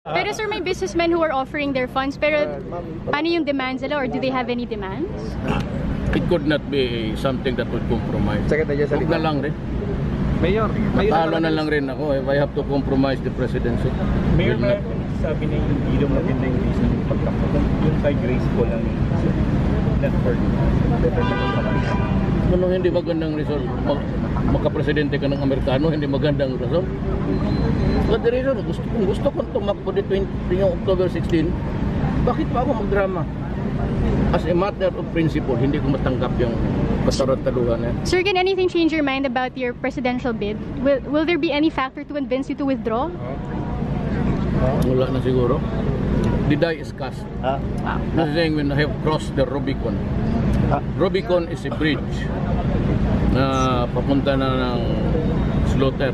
Pero sir, may businessmen who are offering their funds, pero paano yung demands nila, or do they have any demands? It could not be something that would compromise. Huwag na lang rin. Mayor, Natalo na lang rin ako if I have to compromise the presidency. Mayor, sabi na hindi daw maganda yung reason yung pagtakbo. Yung kay Grace ko lang yung reason. Not for you. Ano hindi magandang result? Magka-presidente ka ng Amerikano, hindi magandang result? But the reason, gusto kong tumakbo dito yung October 16, bakit pa ako magdrama? As a matter of principle, hindi ko matanggap yung kasarataluhan eh. Sir, can anything change your mind about your presidential bid? Will there be any factor to convince you to withdraw? Wala na siguro. The die is cast. That's saying when I have crossed the Rubicon. Rubicon is a bridge na papunta na ng slaughter.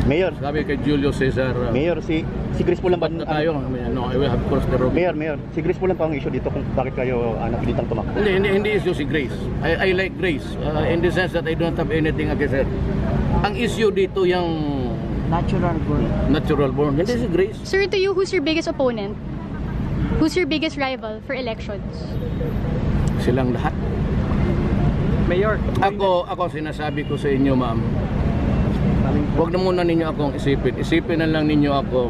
Mayor, Sabi kay Julio Cesar, Mayor, si Grace po lang ba? na tayo. No, I will have crossed the Rubicon. Mayor, si Grace po lang pa ang issue dito kung bakit kayo napilitang tumakbo. Hindi issue si Grace. I like Grace in the sense that I don't have anything against her. Ang issue dito yung natural born. Hindi si Grace. Sir, to you, who's your biggest opponent? Who's your biggest rival for elections? Silang lahat. Mayor, Ako sinasabi ko sa inyo, ma'am. Huwag na muna ninyo akong isipin. Isipin na lang ninyo ako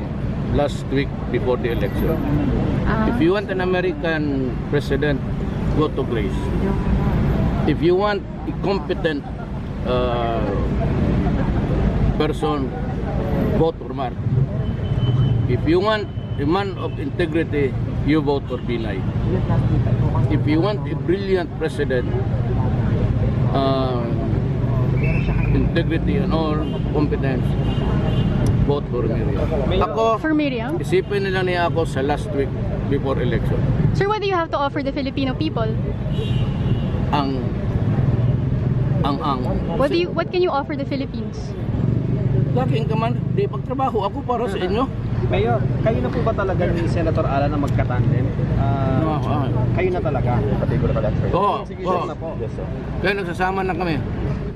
last week before the election. If you want an American president, go to Grace. If you want a competent person, vote for Mark. If you want a man of integrity, you vote for Pinay. If you want a brilliant president, integrity and all, competence, vote for Miriam. Ako, For Miriam? isipin nila niya ako sa last week before election. Sir, what do you have to offer the Filipino people? What can you offer the Philippines? Laking kaman, di pagtrabaho ako para sa inyo. Mayor, kayo na po ba talaga ni Senator Alan na magkatandem? Kayo na talaga. Oo, Sige, sure na po. kaya nagsasama na kami.